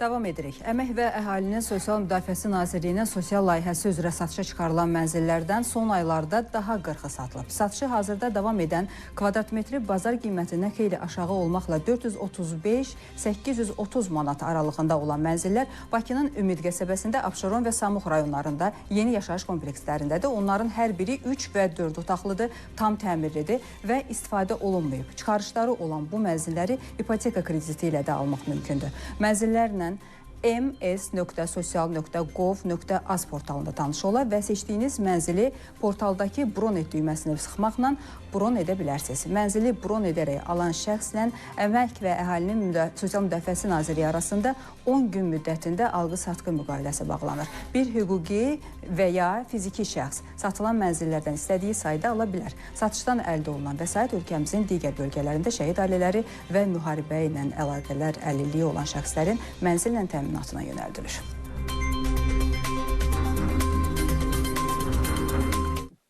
Davam edirik. Əmək və Əhalinin Sosial Müdafiəsi Nazirliyinin sosial layihəsi üzrə satışa çıxarılan mənzillərdən son aylarda daha 40-ı satılıb. Satışı hazırda davam edən kvadratmetri bazar qiymətindən xeyli aşağı olmaqla 435-830 manat aralığında olan mənzillər Bakının Ümid qəsəbəsində, Abşeron və Samux rayonlarında yeni yaşayış komplekslərindədir. Onların hər biri 3 və 4 otaqlıdır, tam təmirlidir və istifadə olunmayıb. Çıxarışları olan bu mənzilləri ipoteka krediti ilə də almaq mümkündür. Mənzillərlə ms.sosial.gov.az portalında tanış ola və seçdiyiniz mənzili portaldakı bron et düyməsini sıxmaqla bron edə bilərsiniz. Mənzili bron edərək alan şəxslə Əmək və Əhalinin Sosial Müdafiəsi Nazirliyi arasında 10 gün müddətində alqı-satqı müqaviləsi bağlanır. Bir hüquqi və ya fiziki şəxs satılan mənzillərdən istədiyi sayda ala bilər. Satışdan əldə olunan vəsait ölkəmizin digər bölgələrində şəhid ailələri və müharibə ilə əlaqələr əlilliyi olan şəxslərin mənzillə təminatına yönəldilir.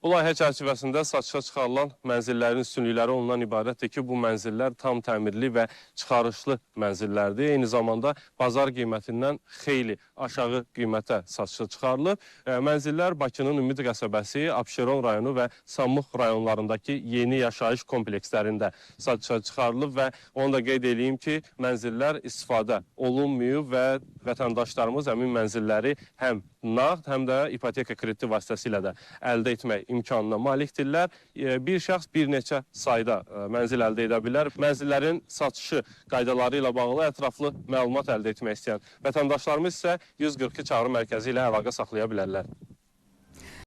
Bu layihə çərçivəsində satışa çıxarılan mənzillərin üstünlükləri ondan ibarətdir ki, bu mənzillər tam təmirli və çıxarışlı mənzillərdir. Eyni zamanda bazar qiymətindən xeyli aşağı qiymətə satışa çıxarılıb. Mənzillər Bakının Ümid qəsəbəsi, Abşeron rayonu və Samux rayonlarındakı yeni yaşayış komplekslərində satışa çıxarılıb və onu da qeyd edeyim ki, mənzillər istifadə olunmuyor və vətəndaşlarımız həmin mənzilləri həm nağd, həm də ipoteka krediti vasitəsilə də əldə etmək imkanına malikdirlər. Bir şəxs bir neçə sayda mənzil əldə edə bilər. Mənzillərin satışı qaydaları ilə bağlı ətraflı məlumat əldə etmək istəyən vətəndaşlarımız isə 142 çağrı mərkəzi ilə əlaqə saxlaya bilərlər.